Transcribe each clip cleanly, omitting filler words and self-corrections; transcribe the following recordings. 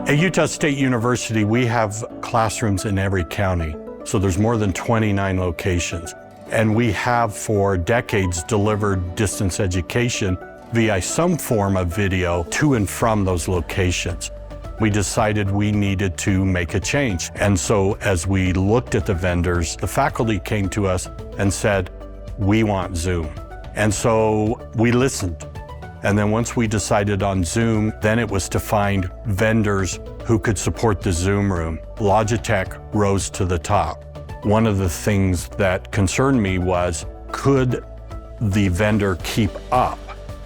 At Utah State University, we have classrooms in every county. So there's more than 29 locations. And we have for decades delivered distance education via some form of video to and from those locations. We decided we needed to make a change. And so as we looked at the vendors, the faculty came to us and said, we want Zoom. And so we listened. And then once we decided on Zoom, then it was to find vendors who could support the Zoom room. Logitech rose to the top. One of the things that concerned me was, could the vendor keep up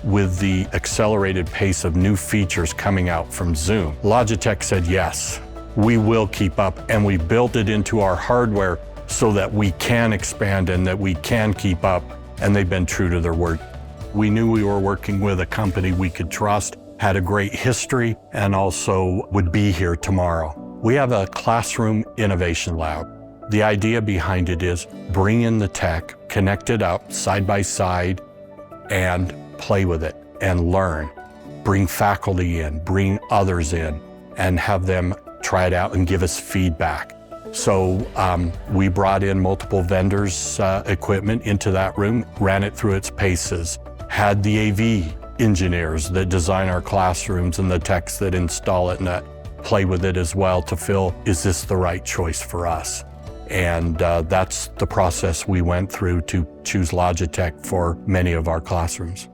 with the accelerated pace of new features coming out from Zoom? Logitech said, yes, we will keep up, and we built it into our hardware so that we can expand and that we can keep up, and they've been true to their word. We knew we were working with a company we could trust, had a great history, and also would be here tomorrow. We have a classroom innovation lab. The idea behind it is bring in the tech, connect it up side by side, and play with it and learn. Bring faculty in, bring others in, and have them try it out and give us feedback. So we brought in multiple vendors' equipment into that room, ran it through its paces, had the AV engineers that design our classrooms and the techs that install it and that play with it as well to feel, is this the right choice for us? And that's the process we went through to choose Logitech for many of our classrooms.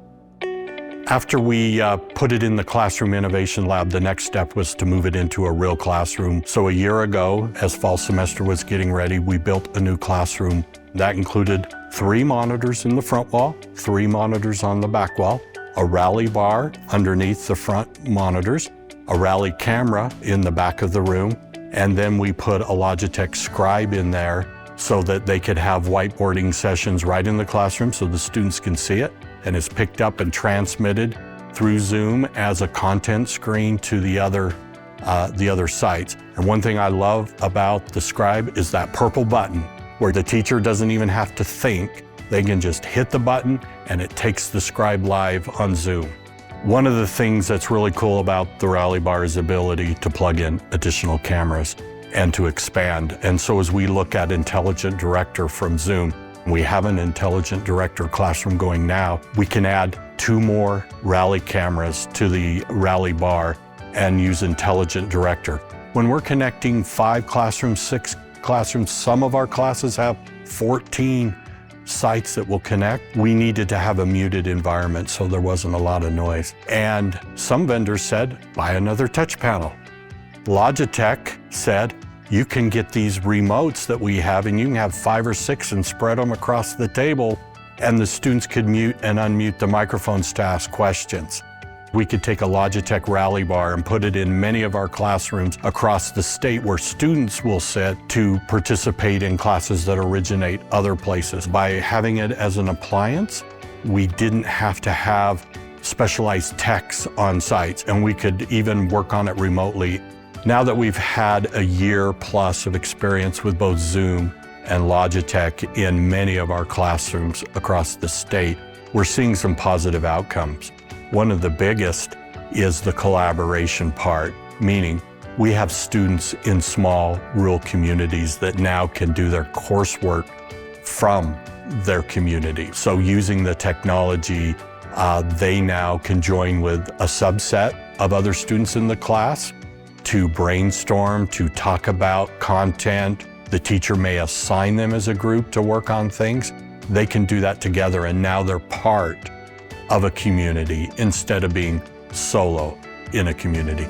After we put it in the Classroom Innovation Lab, the next step was to move it into a real classroom. So a year ago, as fall semester was getting ready, we built a new classroom. That included 3 monitors in the front wall, 3 monitors on the back wall, a Rally bar underneath the front monitors, a Rally camera in the back of the room, and then we put a Logitech Scribe in there so that they could have whiteboarding sessions right in the classroom so the students can see it, and it's picked up and transmitted through Zoom as a content screen to the other sites. And one thing I love about the Scribe is that purple button where the teacher doesn't even have to think. They can just hit the button and it takes the Scribe live on Zoom. One of the things that's really cool about the Rally bar is the ability to plug in additional cameras and to expand. And so as we look at Intelligent Director from Zoom, we have an Intelligent Director classroom going now. We can add 2 more Rally cameras to the Rally bar and use Intelligent Director. When we're connecting 5 classrooms, 6 classrooms, some of our classes have 14 sites that will connect. We needed to have a muted environment so there wasn't a lot of noise. And some vendors said, buy another touch panel. Logitech said, you can get these remotes that we have and you can have 5 or 6 and spread them across the table, and the students could mute and unmute the microphones to ask questions. We could take a Logitech Rally bar and put it in many of our classrooms across the state where students will sit to participate in classes that originate other places. By having it as an appliance, we didn't have to have specialized techs on sites, and we could even work on it remotely. Now that we've had a year plus of experience with both Zoom and Logitech in many of our classrooms across the state, we're seeing some positive outcomes. One of the biggest is the collaboration part, meaning we have students in small rural communities that now can do their coursework from their community. So using the technology, they now can join with a subset of other students in the class to brainstorm, to talk about content. The teacher may assign them as a group to work on things. They can do that together, and now they're part of a community instead of being solo in a community.